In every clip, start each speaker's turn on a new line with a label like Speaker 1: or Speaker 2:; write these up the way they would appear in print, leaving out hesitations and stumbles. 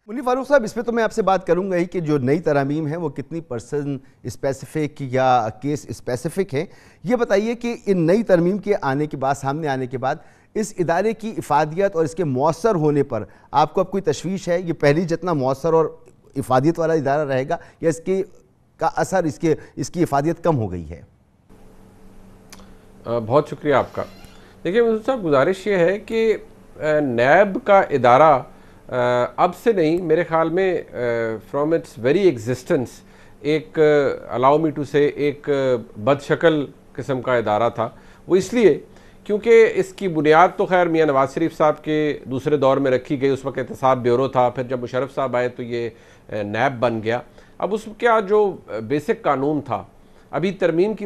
Speaker 1: मुनीर फारूक साहब, इसमें तो मैं आपसे बात करूंगा ही कि जो नई तरमीम है वो कितनी पर्सन स्पेसिफिक या केस स्पेसिफिक है। ये बताइए कि इन नई तरमीम के आने के बाद, सामने आने के बाद, इस इदारे की इफादियत और इसके मौसर होने पर आपको अब कोई तशवीश है? ये पहले जितना मौसर और इफादियत वाला इदारा रहेगा या इसके का असर, इसकी इफादियत कम हो गई है?
Speaker 2: बहुत शुक्रिया आपका। देखिए मसूद साहब, गुजारिश ये है कि नैब का इदारा अब से नहीं, मेरे ख्याल में फ्रॉम इट्स वेरी एग्जिस्टेंस एक अलाउ मी टू से एक बदशकल किस्म का इदारा था। वो इसलिए क्योंकि इसकी बुनियाद तो खैर मियाँ नवाज शरीफ साहब के दूसरे दौर में रखी गई। उस वक्त एहतसाब ब्यूरो था, फिर जब मुशर्रफ साहब आए तो ये नैब बन गया। अब उसका जो बेसिक कानून था, अभी तरामीम की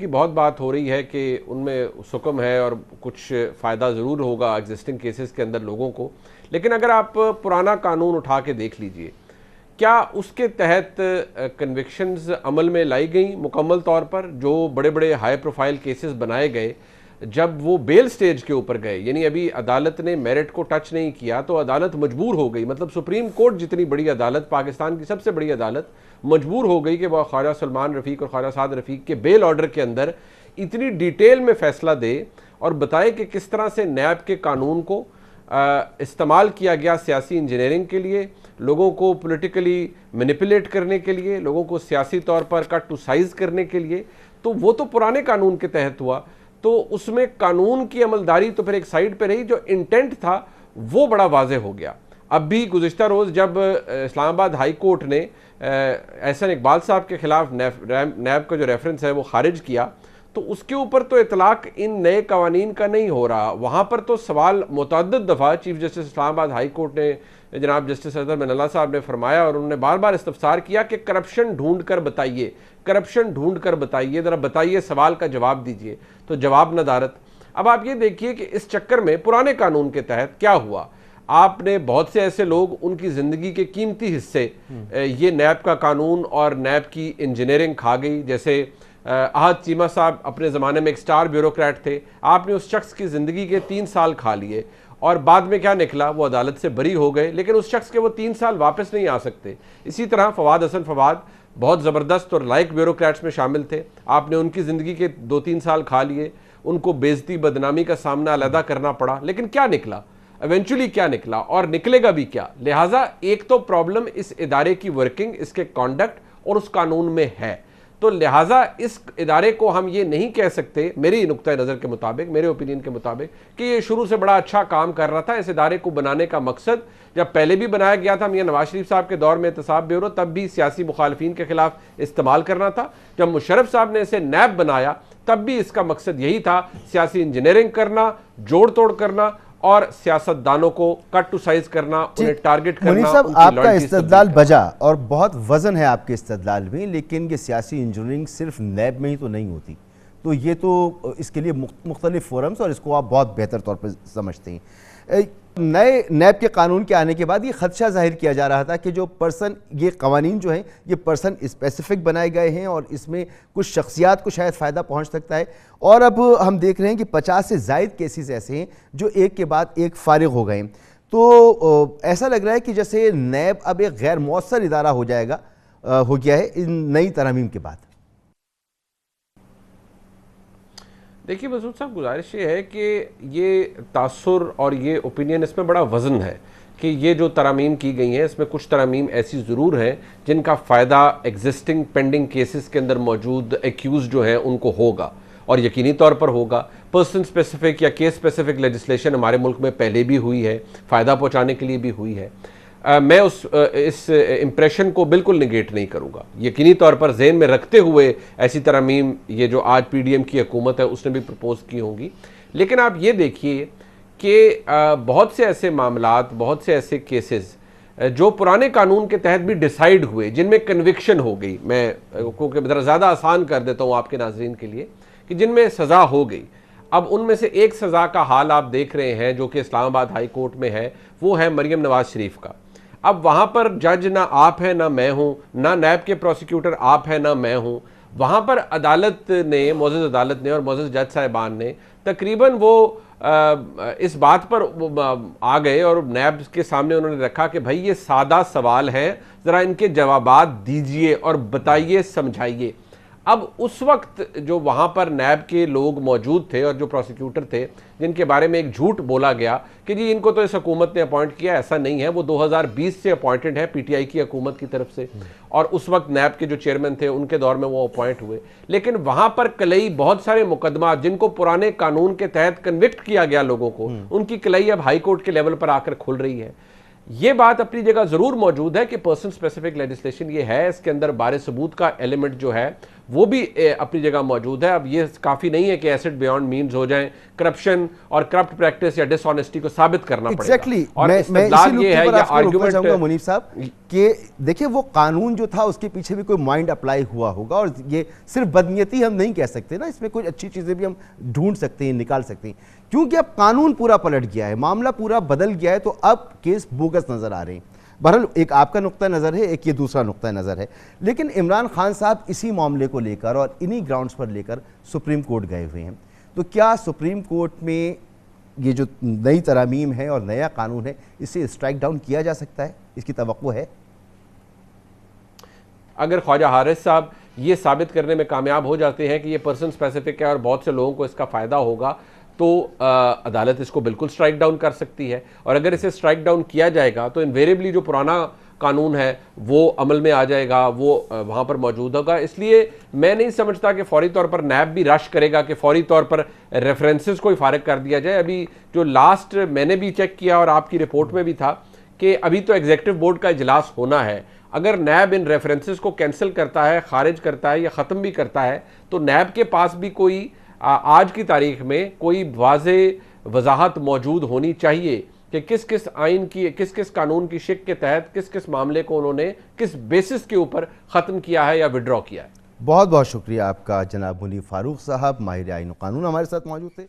Speaker 2: बहुत बात हो रही है कि उनमें हुक्म है और कुछ फ़ायदा ज़रूर होगा एग्जिस्टिंग केसेस के अंदर लोगों को। लेकिन अगर आप पुराना कानून उठा के देख लीजिए, क्या उसके तहत कन्विक्शंस अमल में लाई गई मुकम्मल तौर पर? जो बड़े बड़े हाई प्रोफाइल केसेस बनाए गए, जब वो बेल स्टेज के ऊपर गए, यानी अभी अदालत ने मेरिट को टच नहीं किया तो अदालत मजबूर हो गई, मतलब सुप्रीम कोर्ट जितनी बड़ी अदालत, पाकिस्तान की सबसे बड़ी अदालत, मजबूर हो गई कि वह ख्वाजा सलमान रफ़ीक और ख्वाजा साद रफ़ीक के बेल ऑर्डर के अंदर इतनी डिटेल में फैसला दे और बताए कि किस तरह से नैब के कानून को इस्तेमाल किया गया सियासी इंजीनियरिंग के लिए, लोगों को पॉलिटिकली मैनिपुलेट करने के लिए, लोगों को सियासी तौर पर कट टू साइज करने के लिए। तो वो तो पुराने कानून के तहत हुआ, तो उसमें कानून की अमलदारी तो फिर एक साइड पे रही, जो इंटेंट था वो बड़ा वाज़े हो गया। अब भी गुज़िश्ता रोज़ जब इस्लामाबाद हाई कोर्ट ने एहसन इकबाल साहब के खिलाफ नैब का जो रेफरेंस है वो खारिज किया, तो उसके ऊपर तो इतलाक इन नए कवानीन का नहीं हो रहा। वहाँ पर तो सवाल मुतअद्दिद दफ़ा chief justice Islamabad high court ने जनाब जस्टिस अजहर मिनल्ला साहब ने फरमाया और उन्होंने बार बार इस्तफसार किया कि करप्शन ढूंढ कर बताइए, करप्शन ढूंढ कर बताइए, ज़रा बताइए, सवाल का जवाब दीजिए। तो जवाब नदारत। अब आप ये देखिए कि इस चक्कर में पुराने कानून के तहत क्या हुआ, आपने बहुत से ऐसे लोग, उनकी ज़िंदगी के कीमती हिस्से ये नैब का कानून और नैब की इंजीनियरिंग खा गई। जैसे अहद चीमा साहब अपने ज़माने में एक स्टार ब्यूरोक्रेट थे, आपने उस शख्स की ज़िंदगी के 3 साल खा लिए और बाद में क्या निकला, वो अदालत से बरी हो गए, लेकिन उस शख्स के वो 3 साल वापस नहीं आ सकते। इसी तरह फवाद हसन फवाद बहुत ज़बरदस्त और लाइक ब्यूरोक्रेट्स में शामिल थे, आपने उनकी ज़िंदगी के 2-3 साल खा लिए, उनको बेइज्जती बदनामी का सामना अलहदा करना पड़ा, लेकिन क्या निकला, इवेंचुअली क्या निकला और निकलेगा भी क्या। लिहाजा एक तो प्रॉब्लम इस इदारे की वर्किंग, इसके कॉन्डक्ट और उस कानून में है। तो लिहाजा इस इदारे को हम ये नहीं कह सकते, मेरी नुक्ता नज़र के मुताबिक, मेरे ओपिनियन के मुताबिक, कि ये शुरू से बड़ा अच्छा काम कर रहा था। इस इदारे को बनाने का मकसद जब पहले भी बनाया गया था मियां नवाज शरीफ साहब के दौर में एहतसाब ब्यूरो, तब भी सियासी मुखालफिन के खिलाफ इस्तेमाल करना था। जब मुशर्रफ साहब ने इसे नैब बनाया तब भी इसका मकसद यही था, सियासी इंजीनियरिंग करना, जोड़ तोड़ करना और सियासतदानों को कट टू साइज करना, उन्हें टारगेट करना।
Speaker 1: मुनीर साहब, आपका इस्तदलाल बजा और बहुत वजन है आपके इस्तदलाल में, लेकिन ये सियासी इंजीनियरिंग सिर्फ नैब में ही तो नहीं होती, तो ये तो इसके लिए मुख्तलिफ फोरम्स और इसको आप बहुत बेहतर तौर पर समझते हैं। नए नैब के कानून के आने के बाद ये खदशा जाहिर किया जा रहा था कि जो पर्सन, ये कवानीन जो हैं ये पर्सन स्पेसिफिक बनाए गए हैं और इसमें कुछ शख्सियात को शायद फ़ायदा पहुंच सकता है। और अब हम देख रहे हैं कि 50 से ज़ायद केसेस ऐसे हैं जो एक के बाद एक फारिग हो गए। तो ऐसा लग रहा है कि जैसे नैब अब एक गैर मौसर इदारा हो गया है इन नई तरमीम के बाद।
Speaker 2: देखिए मसूद साहब, गुजारिश ये है कि ये तासुर और ये ओपिनियन, इसमें बड़ा वज़न है कि ये जो तरामीम की गई हैं, इसमें कुछ तरामीम ऐसी ज़रूर हैं जिनका फ़ायदा एग्जिस्टिंग पेंडिंग केसेस के अंदर मौजूद एक्यूज़ जो हैं उनको होगा और यकीनी तौर पर होगा। पर्सन स्पेसिफिक या केस स्पेसिफिक लेजिस्लेशन हमारे मुल्क में पहले भी हुई है, फ़ायदा पहुँचाने के लिए भी हुई है। मैं इस इम्प्रेशन को बिल्कुल निगेट नहीं करूँगा, यकीनी तौर पर जहन में रखते हुए ऐसी तरमीम ये जो आज PDM की हुकूमत है उसने भी प्रपोज की होंगी। लेकिन आप ये देखिए कि बहुत से ऐसे मामलात, बहुत से ऐसे केसेस जो पुराने कानून के तहत भी डिसाइड हुए, जिनमें कन्विक्शन हो गई, मैं क्योंकि ज़रा आसान कर देता हूँ आपके नाज़रीन के लिए, कि जिनमें सज़ा हो गई। अब उनमें से एक सज़ा का हाल आप देख रहे हैं जो कि इस्लामाबाद हाई कोर्ट में है, वो है मरियम नवाज शरीफ का। अब वहाँ पर जज ना आप है ना मैं हूँ, ना नैब के प्रोसिक्यूटर आप है ना मैं हूँ, वहाँ पर अदालत ने, मोअज़्ज़ज़ अदालत ने और मोअज़्ज़ज़ जज साहिबान ने तकरीबन वो इस बात पर आ गए और नैब के सामने उन्होंने रखा कि भाई ये सादा सवाल है, ज़रा इनके जवाबात दीजिए और बताइए, समझाइए। अब उस वक्त जो वहाँ पर नैब के लोग मौजूद थे और जो प्रोसिक्यूटर थे, जिनके बारे में एक झूठ बोला गया कि जी इनको तो इस हुकूमत ने अपॉइंट किया, ऐसा नहीं है, वो 2020 से अपॉइंटेड है पीटीआई की हुकूमत की तरफ से, और उस वक्त नैब के जो चेयरमैन थे उनके दौर में वो अपॉइंट हुए। लेकिन वहाँ पर कलई बहुत सारे मुकदमा जिनको पुराने कानून के तहत कन्विक्ट किया गया लोगों को, उनकी कलई अब हाई कोर्ट के लेवल पर आकर खुल रही है। ये बात अपनी जगह जरूर मौजूद है कि पर्सन स्पेसिफिक लेजिस्लेशन ये है, इसके अंदर बारे सबूत का एलिमेंट जो है वो भी अपनी जगह मौजूद है। अब ये काफी नहीं है कि एसेट बियॉन्ड मीन्स हो जाए, करप्शन और करप्ट प्रैक्टिस या डिसऑनेस्टी को साबित करना
Speaker 1: Exactly.
Speaker 2: पड़ेगा। और
Speaker 1: मैं
Speaker 2: इस्तेदलाल ये है या आर्गुमेंट,
Speaker 1: मुनीफ साहब कि देखिए वो कानून जो था उसके पीछे भी कोई माइंड अप्लाई हुआ होगा, और ये सिर्फ बदनीयती हम नहीं कह सकते ना, इसमें कुछ अच्छी चीजें भी हम ढूंढ सकते हैं, निकाल सकते हैं, क्योंकि अब कानून पूरा पलट गया है, मामला पूरा बदल गया है, तो अब केस बोगस नजर आ रहे हैं। बहरहाल एक आपका नुक्ता नज़र है, एक ये दूसरा नुक्ता नज़र है, लेकिन इमरान खान साहब इसी मामले को लेकर और इन्हीं ग्राउंड्स पर लेकर सुप्रीम कोर्ट गए हुए हैं। तो क्या सुप्रीम कोर्ट में ये जो नई तरमीम है और नया कानून है, इसे स्ट्राइक डाउन किया जा सकता है, इसकी तवक्को है?
Speaker 2: अगर ख्वाजा हारिस साहब ये साबित करने में कामयाब हो जाते हैं कि ये पर्सन स्पेसिफिक है और बहुत से लोगों को इसका फ़ायदा होगा, तो अदालत इसको बिल्कुल स्ट्राइक डाउन कर सकती है। और अगर इसे स्ट्राइक डाउन किया जाएगा तो इनवेरिएबली जो पुराना कानून है वो अमल में आ जाएगा, वो वहाँ पर मौजूद होगा। इसलिए मैं नहीं समझता कि फौरी तौर पर नैब भी रश करेगा कि फौरी तौर पर रेफरेंसेस को ही फारिग कर दिया जाए। अभी जो लास्ट मैंने भी चेक किया और आपकी रिपोर्ट में भी था कि अभी तो एग्जीक्यूटिव बोर्ड का इजलास होना है। अगर नैब इन रेफरेंसेस को कैंसिल करता है, खारिज करता है या ख़त्म भी करता है, तो नैब के पास भी कोई आज की तारीख में कोई वाज़ेह वजाहत मौजूद होनी चाहिए कि किस किस आइन की, किस किस कानून की शिक के तहत किस किस मामले को उन्होंने किस बेसिस के ऊपर ख़त्म किया है या विड्रॉ किया है।
Speaker 1: बहुत बहुत शुक्रिया आपका जनाब मुनीफ फारूक साहब, माहिर आइन व कानून, हमारे साथ मौजूद थे।